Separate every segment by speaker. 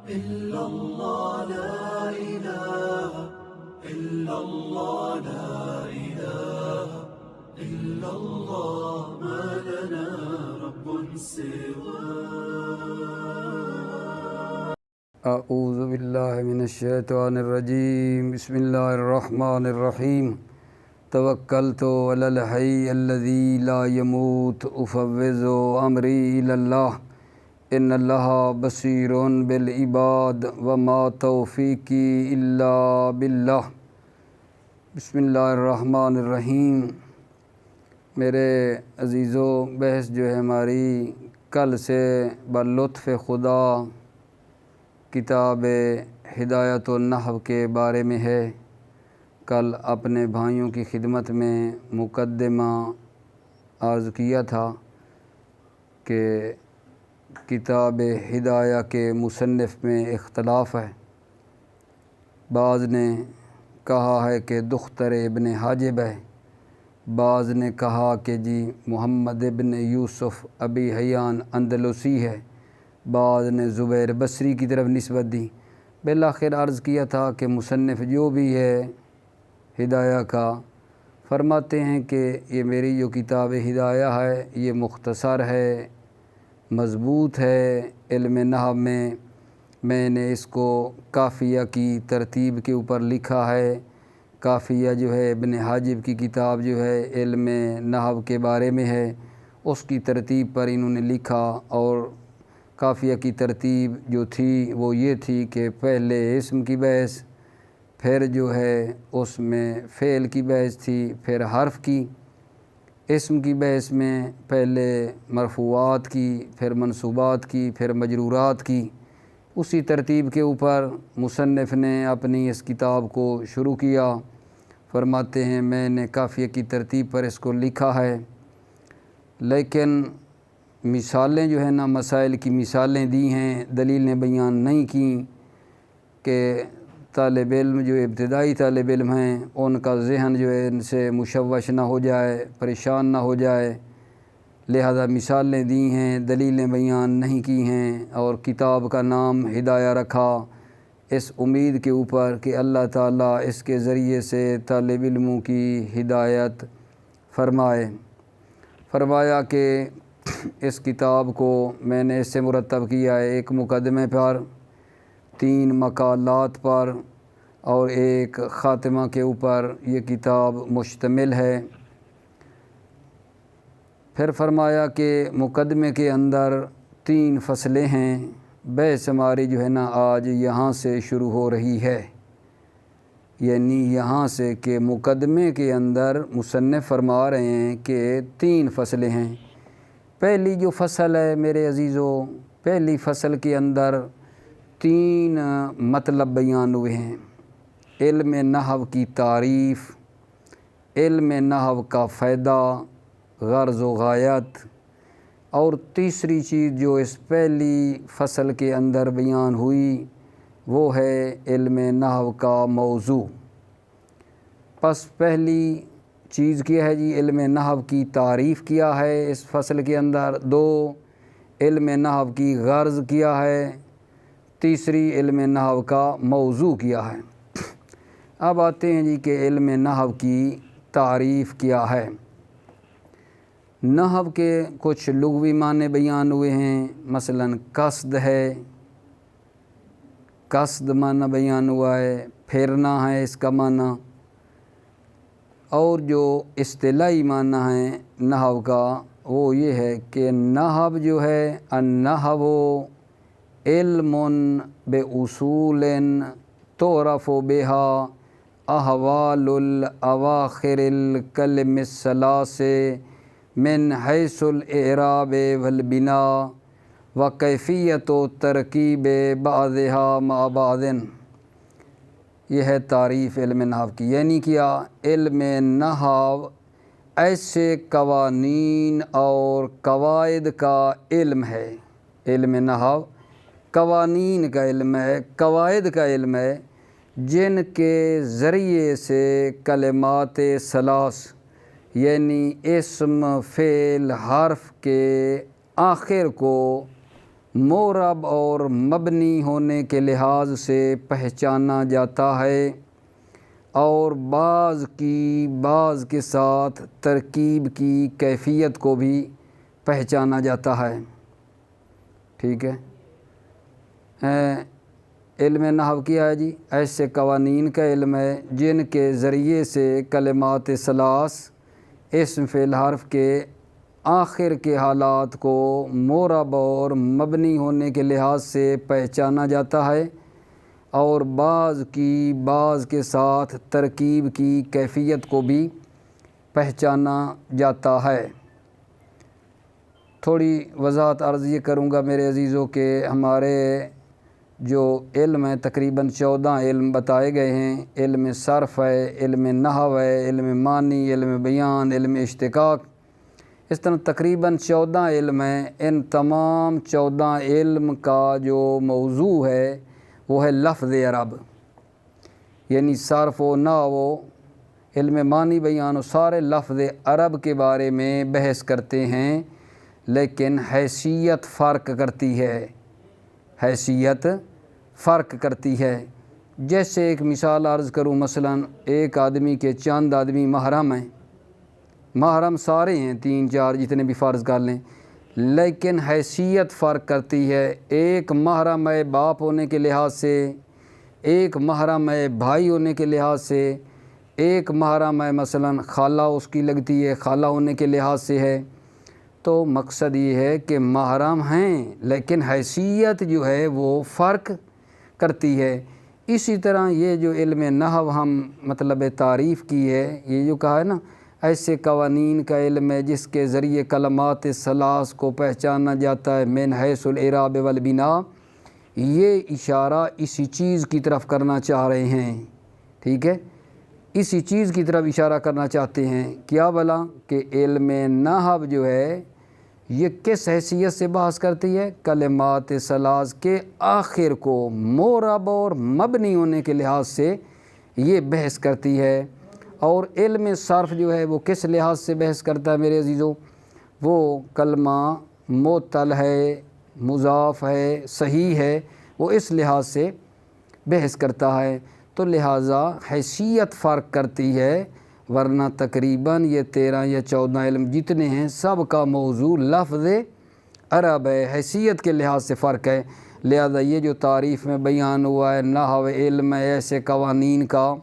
Speaker 1: إلا الله لا إله إلا الله لا إله إلا الله ما لنا رب سواه.
Speaker 2: اعوذ باللہ من الشیطان الرجیم. بسم اللہ الرحمن الرحیم. توکلت علی الحی الذی لا يموت افوض امری الی اللہ ان اللہ بصیر بالعباد وما توفیقی الا باللہ. بسم اللہ الرحمن الرحیم. میرے عزیزو، بحث جو ہے ہماری کل سے بلطف خدا کتاب ہدایت النحو کے بارے میں ہے. کل اپنے بھائیوں کی خدمت میں مقدمہ عرض کیا تھا کہ کتاب ہدایہ کے مصنف میں اختلاف ہے. بعض نے کہا ہے کہ دختر ابن حاجب ہے، بعض نے کہا کہ جی محمد ابن یوسف ابی حیان اندلسی ہے، بعض نے زبیر بصری کی طرف نسبت دی. بالآخر عرض کیا تھا کہ مصنف جو بھی ہے ہدایہ کا، فرماتے ہیں کہ یہ میری جو کتاب ہدایہ ہے یہ مختصر ہے، مضبوط ہے. علم نحو میں نے اس کو کافیہ کی ترتیب کے اوپر لکھا ہے. کافیہ جو ہے ابن حاجب کی کتاب جو ہے علم نحو کے بارے میں ہے، اس کی ترتیب پر انہوں نے لکھا. اور کافیہ کی ترتیب جو تھی وہ یہ تھی کہ پہلے اسم کی بحث، پھر جو ہے اس میں فعل کی بحث تھی، پھر حرف کی. اسم کی بحث میں پہلے مرفوعات کی، پھر منصوبات کی، پھر مجرورات کی. اسی ترتیب کے اوپر مصنف نے اپنی اس کتاب کو شروع کیا. فرماتے ہیں میں نے کافیہ کی ترتیب پر اس کو لکھا ہے، لیکن مثالیں جو ہیں نا، مسائل کی مثالیں دی ہیں، دلیل نے بیان نہیں کی کہ طالب علم جو ابتدائی طالب علم ہیں ان کا ذہن جو ہے ان سے مشوش نہ ہو جائے، پریشان نہ ہو جائے. لہذا مثالیں دی ہیں، دلیلیں بیان نہیں کی ہیں، اور کتاب کا نام ہدایہ رکھا اس امید کے اوپر کہ اللہ تعالیٰ اس کے ذریعے سے طالب علموں کی ہدایت فرمائے. فرمایا کہ اس کتاب کو میں نے اس سے مرتب کیا ہے ایک مقدمے پر، 3 مقالات پر اور ایک خاتمہ کے اوپر یہ کتاب مشتمل ہے. پھر فرمایا کہ مقدمے کے اندر 3 فصلیں ہیں. بحث ہماری جو ہے نا آج یہاں سے شروع ہو رہی ہے، یعنی یہاں سے کہ مقدمے کے اندر مصنف فرما رہے ہیں کہ 3 فصلیں ہیں. پہلی جو فصل ہے میرے عزیزو، پہلی فصل کے اندر 3 مطلب بیان ہوئے ہیں. علم نحو کی تعریف، علم نحو کا فائدہ، غرض و غایت، اور تیسری چیز جو اس پہلی فصل کے اندر بیان ہوئی وہ ہے علم نحو کا موضوع. پس پہلی چیز کیا ہے جی، علم نحو کی تعریف کیا ہے اس فصل کے اندر. 2 علم نحو کی غرض کیا ہے. تیسری علم نحو کا موضوع کیا ہے. اب آتے ہیں جی کہ علم نحو کی تعریف کیا ہے. نحو کے کچھ لغوی معنی بیان ہوئے ہیں. مثلا قصد ہے، قصد معنی بیان ہوا ہے، پھیرنا ہے اس کا معنی. اور جو اصطلاحی معنی ہے نحو کا وہ یہ ہے کہ نحو جو ہے، النحو علم باصول تعرف بها احوال الاواخر الکلم الثلاث من حیث الاعراب والبناء وکیفیت ترکیب بعضها مع بعض. یہ ہے تعریف علم نحو کی. یعنی کیا؟ علم نحو ایسے قوانین اور قواعد کا علم ہے. علم نحو قوانین کا علم ہے، قواعد کا علم ہے، جن کے ذریعے سے کلمات ثلاث یعنی اسم، فعل، حرف کے آخر کو مورب اور مبنی ہونے کے لحاظ سے پہچانا جاتا ہے، اور بعض کے ساتھ ترکیب کی کیفیت کو بھی پہچانا جاتا ہے۔ ٹھیک ہے، علم نحو کیا ہے جی؟ ایسے قوانین کا علم ہے جن کے ذریعے سے کلمات ثلاث اسم فعل حرف کے آخر کے حالات کو مورب اور مبنی ہونے کے لحاظ سے پہچانا جاتا ہے، اور بعض کے ساتھ ترکیب کی کیفیت کو بھی پہچانا جاتا ہے۔ تھوڑی وضاحت عرض یہ کروں گا میرے عزیزوں کہ ہمارے جو علم ہے تقریباً 14 علم بتائے گئے ہیں۔ علم صرف ہے، علم نحو ہے، علم معنی، علم بیان، علم اشتقاق، اس طرح تقریباً 14 علم ہیں۔ ان تمام 14 علم کا جو موضوع ہے وہ ہے لفظ عرب، یعنی صرف و نحو، علم معنی، بیان، و سارے لفظ عرب کے بارے میں بحث کرتے ہیں، لیکن حیثیت فرق کرتی ہے۔ جیسے ایک مثال عرض کروں، مثلا ایک آدمی کے چند آدمی محرم ہیں، محرم سارے ہیں 3 4 جتنے بھی فرض کر لیں، لیکن حیثیت فرق کرتی ہے۔ ایک محرم ہے باپ ہونے کے لحاظ سے، ایک محرم ہے بھائی ہونے کے لحاظ سے، ایک محرم ہے مثلا خالہ اس کی لگتی ہے، خالہ ہونے کے لحاظ سے ہے۔ تو مقصد یہ ہے کہ محرم ہیں لیکن حیثیت جو ہے وہ فرق کرتی ہے۔ اسی طرح یہ جو علم نحو ہم مطلب تعریف کی ہے، یہ جو کہا ہے نا ایسے قوانین کا علم ہے جس کے ذریعے کلمات ثلاث کو پہچانا جاتا ہے من حیث الاعراب والبناء، یہ اشارہ اسی چیز کی طرف کرنا چاہ رہے ہیں۔ ٹھیک ہے، اسی چیز کی طرف اشارہ کرنا چاہتے ہیں، کیا بلا کہ علم نحو جو ہے یہ کس حیثیت سے بحث کرتی ہے؟ کلمات ثلاث کے آخر کو مورب اور مبنی ہونے کے لحاظ سے یہ بحث کرتی ہے۔ اور علم صرف جو ہے وہ کس لحاظ سے بحث کرتا ہے میرے عزیزو؟ وہ کلمہ معطل ہے، مضاف ہے، صحیح ہے، وہ اس لحاظ سے بحث کرتا ہے۔ تو لہٰذا حیثیت فرق کرتی ہے، ورنہ تقریباً یہ 13 یا 14 علم جتنے ہیں سب کا موضوع لفظ عرب ہے، حیثیت کے لحاظ سے فرق ہے۔ لہذا یہ جو تعریف میں بیان ہوا ہے نحو علم ہے ایسے قوانین کا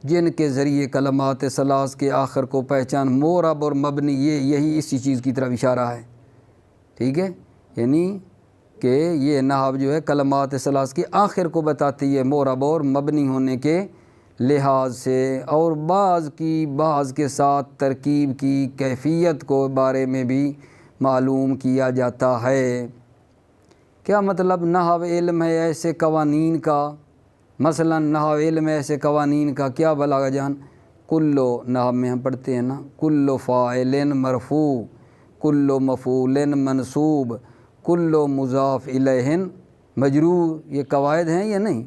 Speaker 2: جن کے ذریعے کلمات ثلاث کے آخر کو پہچان مورب اور مبنی، یہی اسی چیز کی طرف اشارہ ہے۔ ٹھیک ہے، یعنی کہ یہ نحو جو ہے کلمات ثلاث کے آخر کو بتاتی ہے مورب اور مبنی ہونے کے لحاظ سے، اور بعض کے ساتھ ترکیب کی کیفیت کو بارے میں بھی معلوم کیا جاتا ہے۔ کیا مطلب نحو علم ہے ایسے قوانین کا؟ مثلا نحو علم ہے ایسے قوانین کا کیا بلاغہ جان؟ کلو، نحو میں ہم پڑھتے ہیں نا، کلو فاعل مرفوع، کلو مفعول منصوب، کلو مضاف الیہ مجرور، یہ قواعد ہیں یا نہیں؟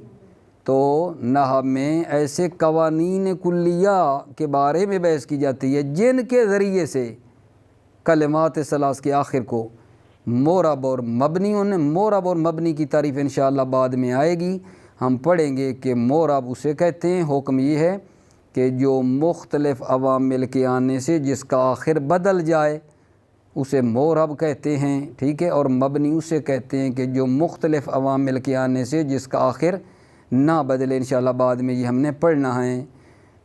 Speaker 2: تو نحو میں ایسے قوانین کلیہ کے بارے میں بحث کی جاتی ہے جن کے ذریعے سے کلمات ثلاث کے آخر کو مورب اور مبنی کی تعریف انشاءاللہ بعد میں آئے گی، ہم پڑھیں گے کہ مورب اسے کہتے ہیں، حکم یہ ہے کہ جو مختلف عوامل کے آنے سے جس کا آخر بدل جائے اسے مورب کہتے ہیں۔ ٹھیک ہے، اور مبنی اسے کہتے ہیں کہ جو مختلف عوامل کے آنے سے جس کا آخر نہ بدلے، انشاءاللہ بعد میں یہ ہم نے پڑھنا ہے۔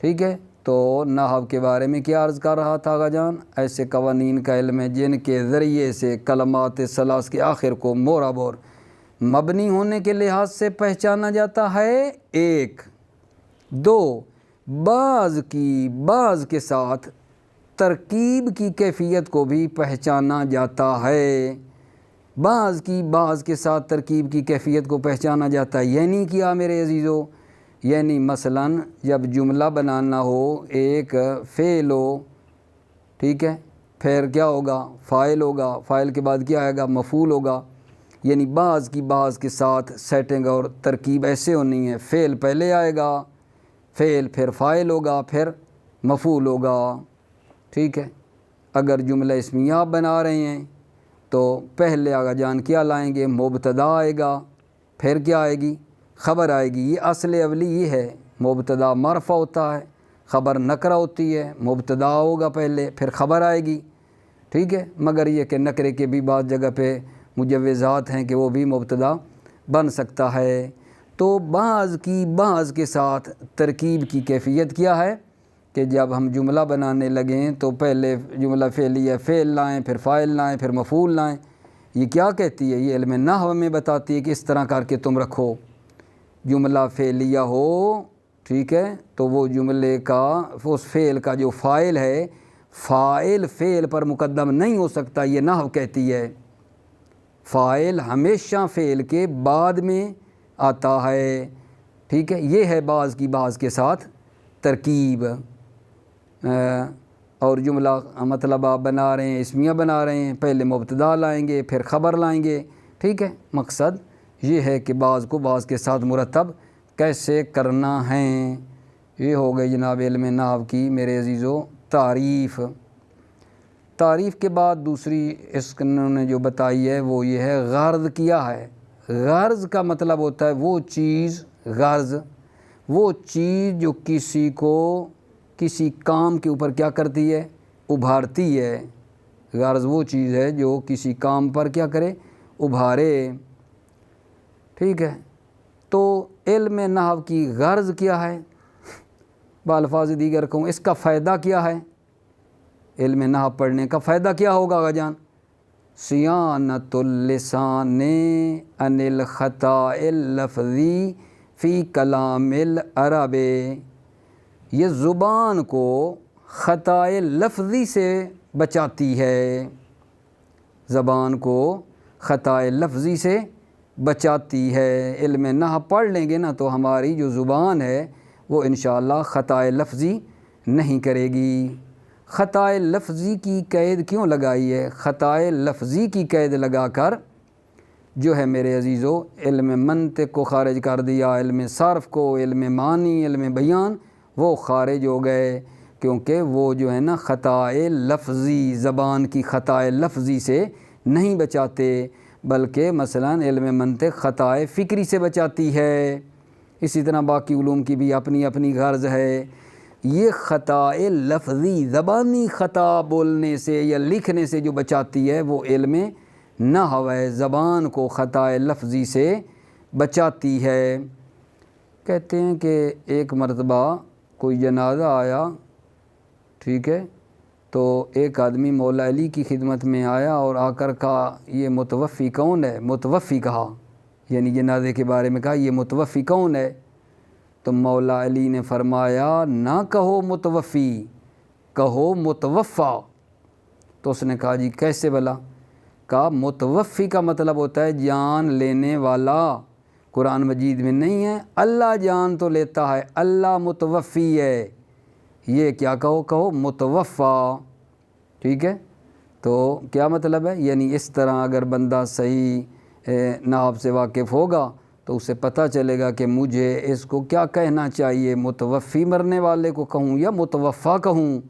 Speaker 2: ٹھیک ہے، تو نحو کے بارے میں کیا عرض کر رہا تھا آقا جان؟ ایسے قوانین کا علم ہے جن کے ذریعے سے کلمات ثلاث کے آخر کو مورب اور مبنی ہونے کے لحاظ سے پہچانا جاتا ہے، 1 2 بعض کے ساتھ ترکیب کی کیفیت کو بھی پہچانا جاتا ہے، بعض کے ساتھ ترکیب کی کیفیت کو پہچانا جاتا ہے۔ یعنی کیا میرے عزیزو؟ یعنی مثلا جب جملہ بنانا ہو، ایک فعل ہو، ٹھیک ہے، پھر کیا ہوگا؟ فاعل ہوگا، فاعل کے بعد کیا آئے گا؟ مفعول ہوگا۔ یعنی بعض کے ساتھ سیٹنگ اور ترکیب ایسے ہونی ہے، فعل پہلے آئے گا، فعل پھر فاعل ہوگا، پھر مفعول ہوگا۔ ٹھیک ہے، اگر جملہ اسمیہ بنا رہے ہیں تو پہلے آگا جان کیا لائیں گے؟ مبتدا آئے گا، پھر کیا آئے گی؟ خبر آئے گی۔ یہ اصل اولی یہ ہے، مبتدا مرفع ہوتا ہے، خبر نکرہ ہوتی ہے، مبتدا ہوگا پہلے پھر خبر آئے گی، ٹھیک ہے۔ مگر یہ کہ نکرے کے بھی بعض جگہ پہ مجوزات ہیں کہ وہ بھی مبتدا بن سکتا ہے۔ تو بعض کے ساتھ ترکیب کی کیفیت کیا ہے کہ جب ہم جملہ بنانے لگیں تو پہلے جملہ فعلیہ فعل لائیں، پھر فاعل لائیں، پھر مفعول لائیں۔ یہ کیا کہتی ہے؟ یہ علم نحو میں بتاتی ہے کہ اس طرح کر کے تم رکھو۔ جملہ فعلیہ ہو، ٹھیک ہے، تو وہ جملے کا اس فعل کا جو فاعل ہے، فاعل فعل پر مقدم نہیں ہو سکتا، یہ نحو کہتی ہے۔ فاعل ہمیشہ فعل کے بعد میں آتا ہے، ٹھیک ہے۔ یہ ہے بعض کے ساتھ ترکیب۔ اور جملہ مطلب آپ بنا رہے ہیں، اسمیہ بنا رہے ہیں، پہلے مبتدا لائیں گے پھر خبر لائیں گے، ٹھیک ہے۔ مقصد یہ ہے کہ بعض کو بعض کے ساتھ مرتب کیسے کرنا ہے۔ یہ ہو گئی جناب علم نحو کی میرے عزیزو تعریف۔ تعریف کے بعد دوسری اس انہوں نے جو بتائی ہے وہ یہ ہے غرض کیا ہے۔ غرض کا مطلب ہوتا ہے وہ چیز، غرض وہ چیز جو کسی کو کسی کام کے اوپر کیا کرتی ہے؟ ابھارتی ہے۔ غرض وہ چیز ہے جو کسی کام پر کیا کرے؟ ابھارے، ٹھیک ہے۔ تو علم نحو کی غرض کیا ہے؟ بالفاظ دیگر کہوں اس کا فائدہ کیا ہے؟ علم نحو پڑھنے کا فائدہ کیا ہوگا آقا جان؟ صیانۃ اللسان عن الخطاء اللفظی فی کلام العرب۔ یہ زبان کو خطائے لفظی سے بچاتی ہے، زبان کو خطائے لفظی سے بچاتی ہے۔ علم نحو پڑھ لیں گے نا تو ہماری جو زبان ہے وہ انشاءاللہ خطائے لفظی نہیں کرے گی۔ خطائے لفظی کی قید کیوں لگائی ہے؟ خطائے لفظی کی قید لگا کر جو ہے میرے عزیزو علم منطق کو خارج کر دیا، علم صرف کو، علم معنی، علم بیان وہ خارج ہو گئے، کیونکہ وہ جو ہے نا خطائے لفظی، زبان کی خطائے لفظی سے نہیں بچاتے، بلکہ مثلا علم منطق خطائے فکری سے بچاتی ہے۔ اسی طرح باقی علوم کی بھی اپنی اپنی غرض ہے۔ یہ خطائے لفظی، زبانی خطا بولنے سے یا لکھنے سے جو بچاتی ہے وہ علم نحو ہے، زبان کو خطائے لفظی سے بچاتی ہے۔ کہتے ہیں کہ ایک مرتبہ کوئی جنازہ آیا، ٹھیک ہے، تو ایک آدمی مولا علی کی خدمت میں آیا اور آ کر کہا یہ متوفی کون ہے؟ متوفی کہا، یعنی جنازے کے بارے میں کہا یہ متوفی کون ہے؟ تو مولا علی نے فرمایا نہ کہو متوفی، کہو متوفا۔ تو اس نے کہا جی کیسے بھلا؟ کہا متوفی کا مطلب ہوتا ہے جان لینے والا، قرآن مجید میں نہیں ہے اللہ جان تو لیتا ہے، اللہ متوفی ہے، یہ کیا کہو متوفا، ٹھیک ہے۔ تو کیا مطلب ہے؟ یعنی اس طرح اگر بندہ صحیح نحو سے واقف ہوگا تو اسے پتہ چلے گا کہ مجھے اس کو کیا کہنا چاہیے، متوفی مرنے والے کو کہوں یا متوفا کہوں،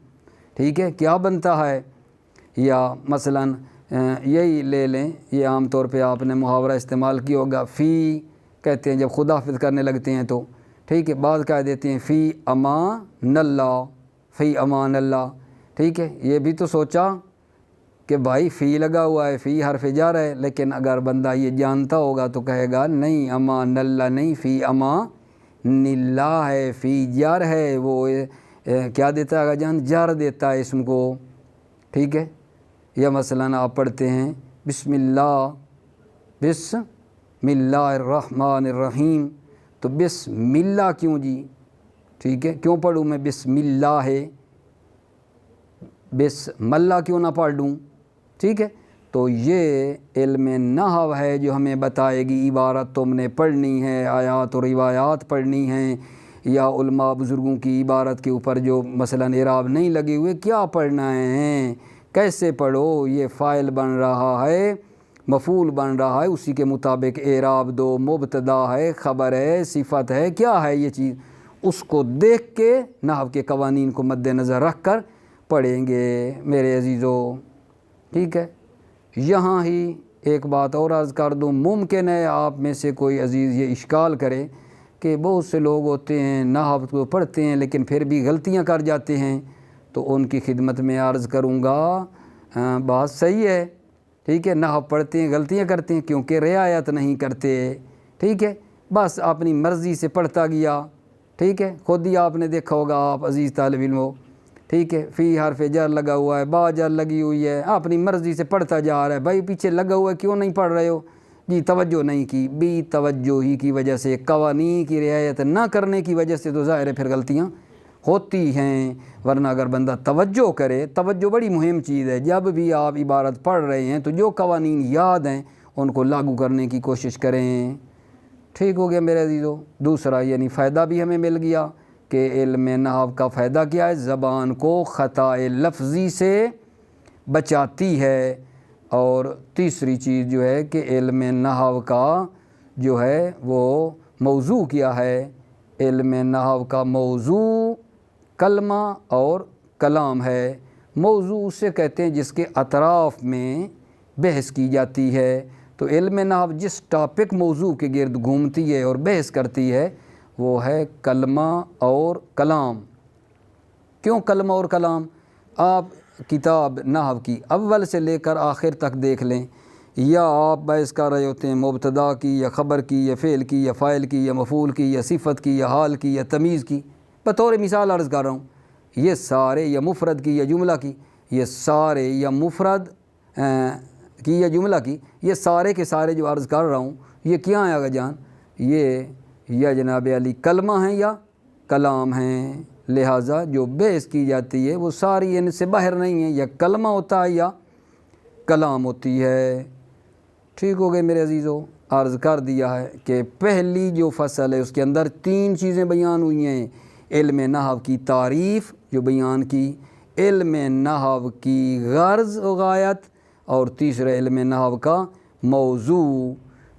Speaker 2: ٹھیک ہے، کیا بنتا ہے۔ یا مثلا یہی لے لیں، یہ عام طور پہ آپ نے محاورہ استعمال کیا ہوگا، فی کہتے ہیں جب خدا حافظ کرنے لگتے ہیں تو، ٹھیک ہے، بعض کہہ دیتے ہیں فی امان اللہ، فی امان اللہ، ٹھیک ہے۔ یہ بھی تو سوچا کہ بھائی فی لگا ہوا ہے، فی حرف جر ہے، لیکن اگر بندہ یہ جانتا ہوگا تو کہے گا نہیں امان اللہ نہیں، فی امان اللہ ہے، فی جر ہے، وہ کیا دیتا ہے جان؟ جر دیتا ہے اسم کو، ٹھیک ہے۔ یا مثلا آپ پڑھتے ہیں بسم اللہ الرحمن الرحیم، تو بسم اللہ کیوں جی؟ ٹھیک ہے، کیوں پڑھوں میں بسم اللہ ہے، بسم اللہ کیوں نہ پڑھ لوں؟ ٹھیک ہے۔ تو یہ علم نحو ہے جو ہمیں بتائے گی عبارت تم نے پڑھنی ہے، آیات اور روایات پڑھنی ہیں، یا علماء بزرگوں کی عبارت کے اوپر جو مثلا اعراب نہیں لگے ہوئے کیا پڑھنا ہے، کیسے پڑھو، یہ فاعل بن رہا ہے، مفعول بن رہا ہے، اسی کے مطابق اعراب دو، مبتدا ہے، خبر ہے، صفت ہے، کیا ہے یہ چیز، اس کو دیکھ کے نحو کے قوانین کو مد نظر رکھ کر پڑھیں گے میرے عزیزو، ٹھیک ہے۔ یہاں ہی ایک بات اور عرض کر دوں، ممکن ہے آپ میں سے کوئی عزیز یہ اشکال کرے کہ بہت سے لوگ ہوتے ہیں نحو کو پڑھتے ہیں لیکن پھر بھی غلطیاں کر جاتے ہیں، تو ان کی خدمت میں عرض کروں گا بات صحیح ہے، ٹھیک ہے، نحو پڑھتے ہیں غلطیاں کرتے ہیں کیونکہ رعایت نہیں کرتے، ٹھیک ہے، بس اپنی مرضی سے پڑھتا گیا، ٹھیک ہے، خود ہی آپ نے دیکھا ہوگا آپ عزیز طالب علم ہو، ٹھیک ہے، فی حرف جر لگا ہوا ہے، با جر لگی ہوئی ہے، اپنی مرضی سے پڑھتا جا رہا ہے، بھائی پیچھے لگا ہوا ہے کیوں نہیں پڑھ رہے ہو؟ جی توجہ نہیں کی، بے توجہی کی وجہ سے، قوانین کی رعایت نہ کرنے کی وجہ سے تو ظاہر ہے پھر غلطیاں ہوتی ہیں، ورنہ اگر بندہ توجہ کرے، توجہ بڑی مہم چیز ہے، جب بھی آپ عبارت پڑھ رہے ہیں تو جو قوانین یاد ہیں ان کو لاگو کرنے کی کوشش کریں، ٹھیک ہو گیا میرے عزیزو۔ دوسرا یعنی فائدہ بھی ہمیں مل گیا کہ علم نحو کا فائدہ کیا ہے، زبان کو خطا لفظی سے بچاتی ہے، اور تیسری چیز جو ہے کہ علم نحو کا جو ہے وہ موضوع کیا ہے، علم نحو کا موضوع کلمہ اور کلام ہے۔ موضوع اسے کہتے ہیں جس کے اطراف میں بحث کی جاتی ہے، تو علم نحو جس ٹاپک موضوع کے گرد گھومتی ہے اور بحث کرتی ہے وہ ہے کلمہ اور کلام۔ کیوں کلمہ اور کلام؟ آپ کتاب نحو کی اول سے لے کر آخر تک دیکھ لیں، یا آپ بحث کر رہے ہوتے ہیں مبتدا کی یا خبر کی یا فعل کی یا فاعل کی یا مفعول کی یا صفت کی یا حال کی یا تمیز کی، بطور مثال عرض کر رہا ہوں، یہ سارے، یا مفرد کی یا جملہ کی، یہ سارے، یا مفرد کی یا جملہ کی، یہ سارے کے سارے جو عرض کر رہا ہوں یہ کیا ہیں آگا جان؟ یہ یا جناب علی کلمہ ہیں یا کلام ہیں، لہٰذا جو بحث کی جاتی ہے وہ ساری ان سے باہر نہیں ہے، یا کلمہ ہوتا ہے یا کلام ہوتی ہے، ٹھیک ہو گئے میرے عزیزو۔ عرض کر دیا ہے کہ پہلی جو فصل ہے اس کے اندر 3 چیزیں بیان ہوئی ہیں، علم نحو کی تعریف جو بیان کی، علم نحو کی غرض و غایت، اور تیسرا علم نحو کا موضوع،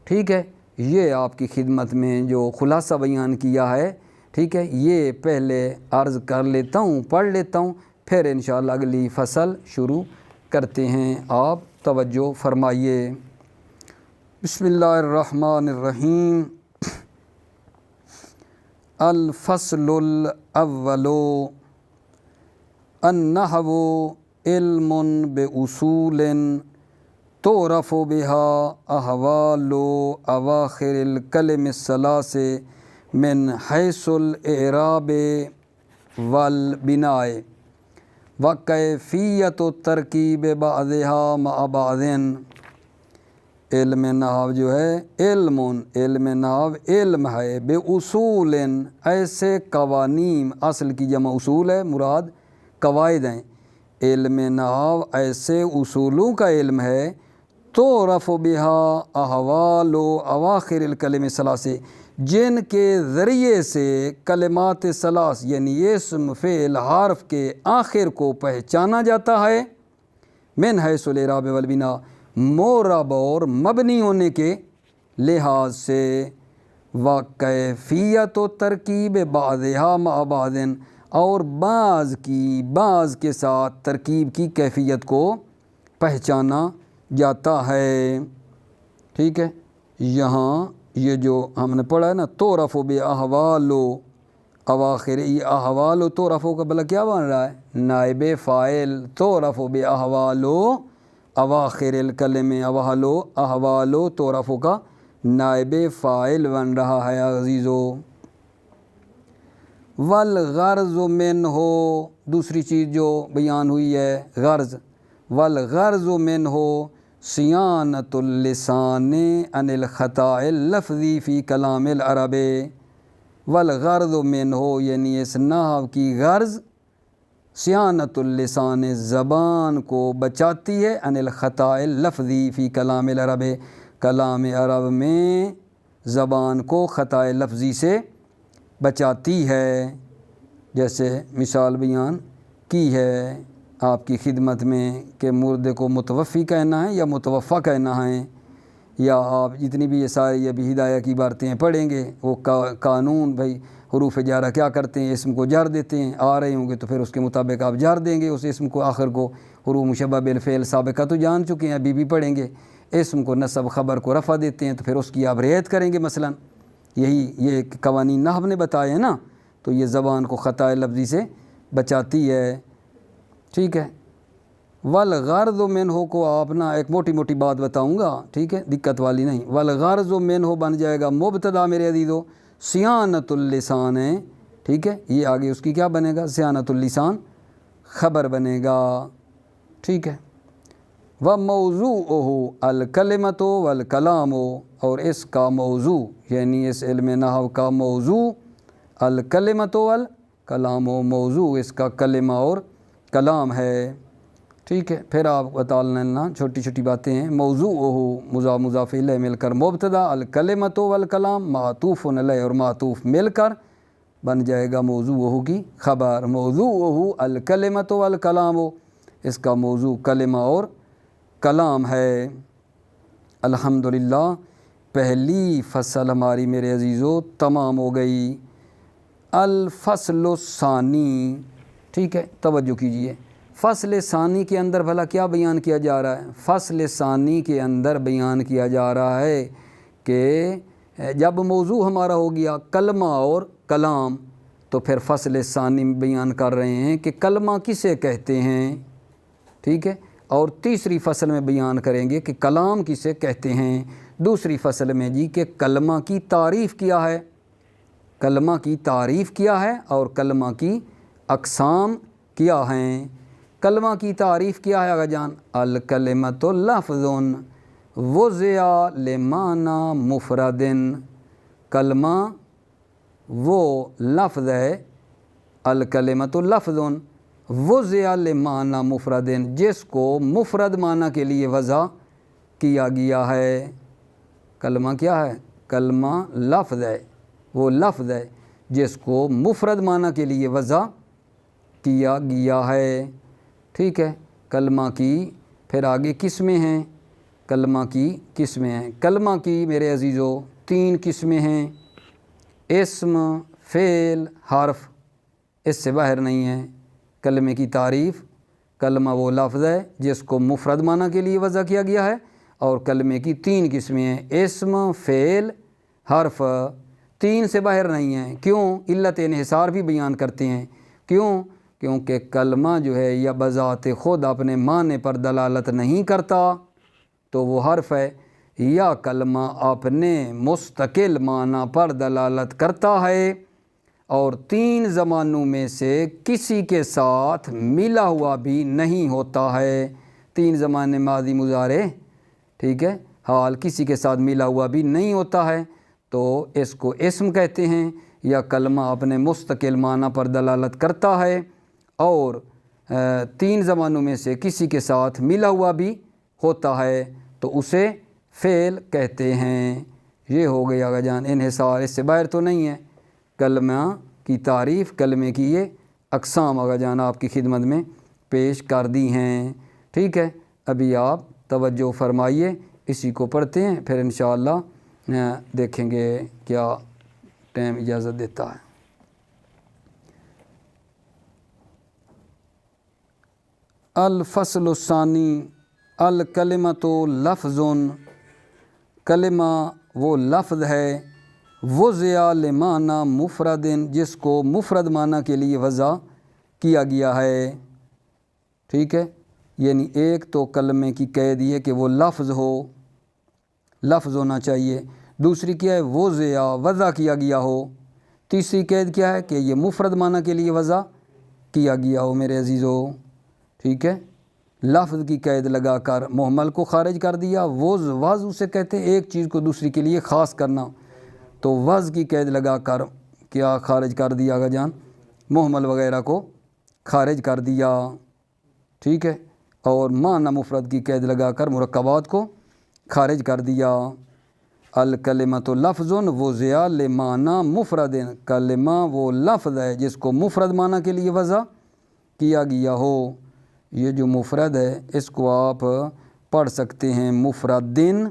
Speaker 2: ٹھیک ہے، یہ آپ کی خدمت میں جو خلاصہ بیان کیا ہے، ٹھیک ہے، یہ پہلے عرض کر لیتا ہوں، پڑھ لیتا ہوں، پھر انشاءاللہ اگلی فصل شروع کرتے ہیں، آپ توجہ فرمائیے۔ بسم اللہ الرحمن الرحیم۔ الفصل الاول، النحو علم باصول تعرف بها احوال اواخر الکلم الثلاث من حیث الاعراب والبناء وکیفیت ترکیب بعضها مع بعض۔ علم نحو جو ہے علم نحو علم ہے، بے اصول ایسے قوانین، اصل کی جمع اصول ہے، مراد قواعد ہیں، علم نحو ایسے اصولوں کا علم ہے، تعرف بها احوال اواخر الکلم الثلاث، جن کے ذریعے سے کلمات ثلاث یعنی اسم فعل حرف کے آخر کو پہچانا جاتا ہے، من حیث الاعراب والبناء، معرب اور مبنی ہونے کے لحاظ سے، وکیفیت و ترکیب بعضها مع بعض، اور بعض کے ساتھ ترکیب کی کیفیت کو پہچانا جاتا ہے، ٹھیک ہے۔ یہاں یہ جو ہم نے پڑھا ہے نا، تعرف باحوال اواخر، یہ احوال و تعرف کا بلا کیا بن رہا ہے؟ نائب فاعل، تعرف باحوال اواخر الکلم، احوال تعرف کا نائب فاعل بن رہا ہے عزیزو۔ والغرض منہ، دوسری چیز جو بیان ہوئی ہے غرض، والغرض منہ صیانۃ اللسان عن الخطاء اللفظی فی کلام العرب، والغرض منہ یعنی اس نحو کی غرض صیانۃ اللسان، زبان کو بچاتی ہے، عن الخطاء اللفظی فی کلام العرب، کلام عرب میں زبان کو خطا لفظی سے بچاتی ہے، جیسے مثال بیان کی ہے آپ کی خدمت میں کہ مردے کو متوفی کہنا ہے یا متوفی کہنا ہے، یا آپ جتنی بھی یہ ساری ابھی ہدایہ کی باتیں پڑھیں گے وہ قانون، بھائی حروف جارہ کیا کرتے ہیں، اسم کو جار دیتے ہیں، آ رہے ہوں گے تو پھر اس کے مطابق آپ جار دیں گے اس اسم کو آخر کو، حروف مشبہ بالفعل سابقہ تو جان چکے ہیں، ابھی بھی پڑھیں گے۔ اسم کو نصب خبر کو رفع دیتے ہیں تو پھر اس کی آپ رعایت کریں گے، مثلا یہ قوانین نحو نے بتائے ہیں نا، تو یہ زبان کو خطا لفظی سے بچاتی ہے، ٹھیک ہے۔ والغرض منہ کو آپ نا ایک موٹی موٹی بات بتاؤں گا، ٹھیک ہے، دقت والی نہیں۔ والغرض منہ بن جائے گا مبتدا میرے عزیزو، صیانت اللسان ہے، ٹھیک ہے، یہ آگے اس کی کیا بنے گا، صیانت اللسان خبر بنے گا، ٹھیک ہے۔ وموضوعہ الکلمۃ والکلام، اور اس کا موضوع یعنی اس علم نحو کا موضوع الکلمۃ والکلام، موضوع اس کا کلمہ اور کلام ہے، ٹھیک ہے۔ پھر آپ بتا لینا چھوٹی چھوٹی باتیں ہیں۔ موضوعہ مضاف مضاف الیہ مل کر مبتدا، الکلمۃ والکلام معطوف علیہ اور معطوف مل کر بن جائے گا موضوعہ کی خبر۔ موضوعہ الکلمۃ والکلام، اس کا موضوع کلمہ اور کلام ہے۔ الحمدللہ پہلی فصل ہماری میرے عزیزو تمام ہو گئی۔ الفصل الثانی، ٹھیک ہے، توجہ کیجئے، فصل ثانی کے اندر بھلا کیا بیان کیا جا رہا ہے؟ فصل ثانی کے اندر بیان کیا جا رہا ہے کہ جب موضوع ہمارا ہو گیا کلمہ اور کلام، تو پھر فصل ثانی بیان کر رہے ہیں کہ کلمہ کسے کہتے ہیں، ٹھیک ہے، اور تیسری فصل میں بیان کریں گے کہ کلام کسے کہتے ہیں۔ دوسری فصل میں جی کہ کلمہ کی تعریف کیا ہے، کلمہ کی تعریف کیا ہے اور کلمہ کی اقسام کیا ہیں۔ کلمہ کی تعریف کیا ہے آگا جان؟ الکلمۃ لفظ وضع لمعنی مفرد، کلمہ وہ لفظ ہے، الکلمۃ لفظ وضع لمعنی مفرد، جس کو مفرد معنی کے لیے وضع کیا گیا ہے۔ کلمہ کیا ہے؟ کلمہ لفظ ہے، وہ لفظ ہے جس کو مفرد معنی کے لیے وضع کیا گیا ہے، ٹھیک ہے۔ کلمہ کی پھر آگے قسمیں ہیں، کلمہ کی قسمیں ہیں۔ کلمہ کی میرے عزیزو 3 قسمیں ہیں، اسم، فعل، حرف، اس سے باہر نہیں ہے۔ کلمے کی تعریف، کلمہ وہ لفظ ہے جس کو مفرد معنی کے لیے وضع کیا گیا ہے، اور کلمے کی 3 قسمیں ہیں، اسم، فعل، حرف، 3 سے باہر نہیں ہیں۔ کیوں؟ علت انحصار بھی بیان کرتے ہیں۔ کیوں؟ کیونکہ کلمہ جو ہے یا بذات خود اپنے معنی پر دلالت نہیں کرتا تو وہ حرف ہے، یا کلمہ اپنے مستقل معنی پر دلالت کرتا ہے اور 3 زمانوں میں سے کسی کے ساتھ ملا ہوا بھی نہیں ہوتا ہے۔ 3 زمانے ماضی مضارع، ٹھیک ہے، حال کسی کے ساتھ ملا ہوا بھی نہیں ہوتا ہے تو اس کو اسم کہتے ہیں، یا کلمہ اپنے مستقل معنی پر دلالت کرتا ہے اور 3 زمانوں میں سے کسی کے ساتھ ملا ہوا بھی ہوتا ہے تو اسے فعل کہتے ہیں۔ یہ ہو گیا آگا جان انحصار، اس سے باہر تو نہیں ہے۔ کلمہ کی تعریف، کلمے کی یہ اقسام آگا جان آپ کی خدمت میں پیش کر دی ہیں، ٹھیک ہے۔ ابھی آپ توجہ فرمائیے، اسی کو پڑھتے ہیں، پھر انشاءاللہ دیکھیں گے کیا ٹائم اجازت دیتا ہے۔ الفصل الثانی الکلمۃ لفظ، کلمہ وہ لفظ ہے، وضع لمعنی مفرد، جس کو مفرد معنی کے لیے وضع کیا گیا ہے، ٹھیک ہے۔ یعنی ایک تو کلمے کی قید یہ کہ وہ لفظ ہو، لفظ ہونا چاہیے، دوسری کیا ہے وضع کیا گیا ہو، تیسری قید کیا ہے کہ یہ مفرد معنی کے لیے وضع کیا گیا ہو میرے عزیزو، ٹھیک ہے۔ لفظ کی قید لگا کر محمل کو خارج کر دیا، وضع اسے کہتے ہیں ایک چیز کو دوسری کے لیے خاص کرنا، تو وضع کی قید لگا کر کیا خارج کر دیا گا جان، محمل وغیرہ کو خارج کر دیا، ٹھیک ہے، اور معنی مفرد کی قید لگا کر مرکبات کو خارج کر دیا۔ الکلمۃ لفظ وضع لمعنی مفرد، کلمہ وہ لفظ ہے جس کو مفرد معنی کے لیے وضع کیا گیا ہو۔ یہ جو مفرد ہے اس کو آپ پڑھ سکتے ہیں مفردن،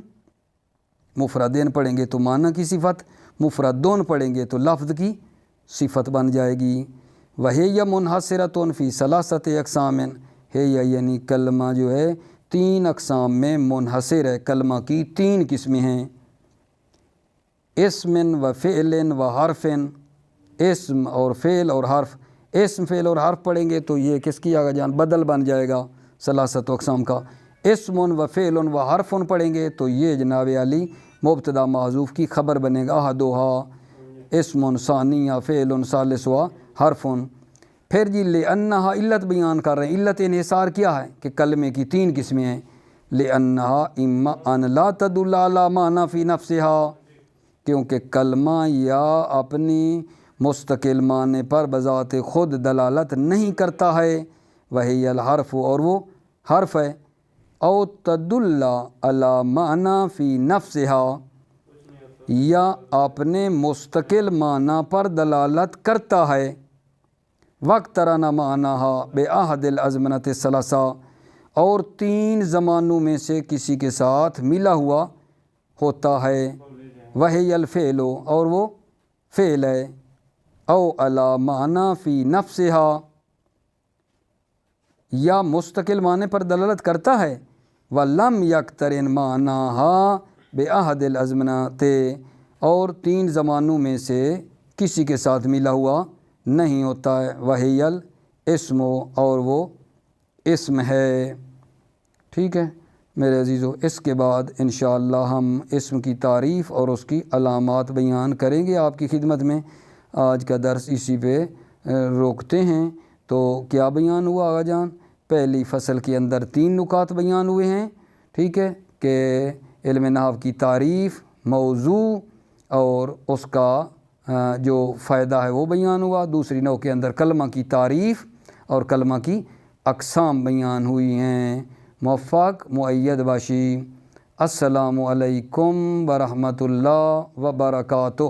Speaker 2: مفردین پڑھیں گے تو معنی کی صفت، مفردون پڑھیں گے تو لفظ کی صفت بن جائے گی۔ وہی منحصرۃ فی ثلاثۃ اقسام، ہے یعنی کلمہ جو ہے 3 اقسام میں منحصر ہے۔ کلمہ کی 3 قسمیں ہیں، اسم و فعل و حرف۔ اسم اور فعل اور حرف، اسم فعل اور حرف پڑھیں گے تو یہ کس کی آگا جان بدل بن جائے گا ثلاثت اقسام کا۔ اسم و فعل و حرف پڑھیں گے تو یہ جناب علی مبتدا محذوف کی خبر بنے گا، احدھا اسم ثانی فعل ثالث و حرف۔ پھر جی لأنہا علت بیان کر رہے ہیں، علت انحصار کیا ہے کہ کلمے کی 3 قسمیں ہیں۔ لأنہا اما ان لا تدل علی معنی فی نفسہا، کیونکہ کلمہ یا اپنی مستقل معنی پر بذات خود دلالت نہیں کرتا ہے، وہی الحرف اور وہ حرف ہے، او تدل علی معنی فی نفسہا، یا اپنے مستقل معنی پر دلالت کرتا ہے، واقترن معنیہا بأحد الازمنۃ الثلاثہ، اور 3 زمانوں میں سے کسی کے ساتھ ملا ہوا ہوتا ہے، وہی الفعل اور وہ فعل ہے، او علی معنی فی نفسہا، یا مستقل معنی پر دلالت کرتا ہے، ولم یقترن معنیہا بأحد الازمنۃ، اور 3 زمانوں میں سے کسی کے ساتھ ملا ہوا نہیں ہوتا ہے، وہی الاسم اور وہ اسم ہے۔ ٹھیک ہے میرے عزیزو، اس کے بعد انشاءاللہ ہم اسم کی تعریف اور اس کی علامات بیان کریں گے آپ کی خدمت میں۔ آج کا درس اسی پہ روکتے ہیں۔ تو کیا بیان ہوا آغا جان؟ پہلی فصل کے اندر 3 نکات بیان ہوئے ہیں، ٹھیک ہے، کہ علم نحو کی تعریف، موضوع اور اس کا جو فائدہ ہے وہ بیان ہوا۔ دوسری نوع کے اندر کلمہ کی تعریف اور کلمہ کی اقسام بیان ہوئی ہیں۔ موفق مؤید باشی۔ السلام علیکم ورحمۃ اللہ وبرکاتہ۔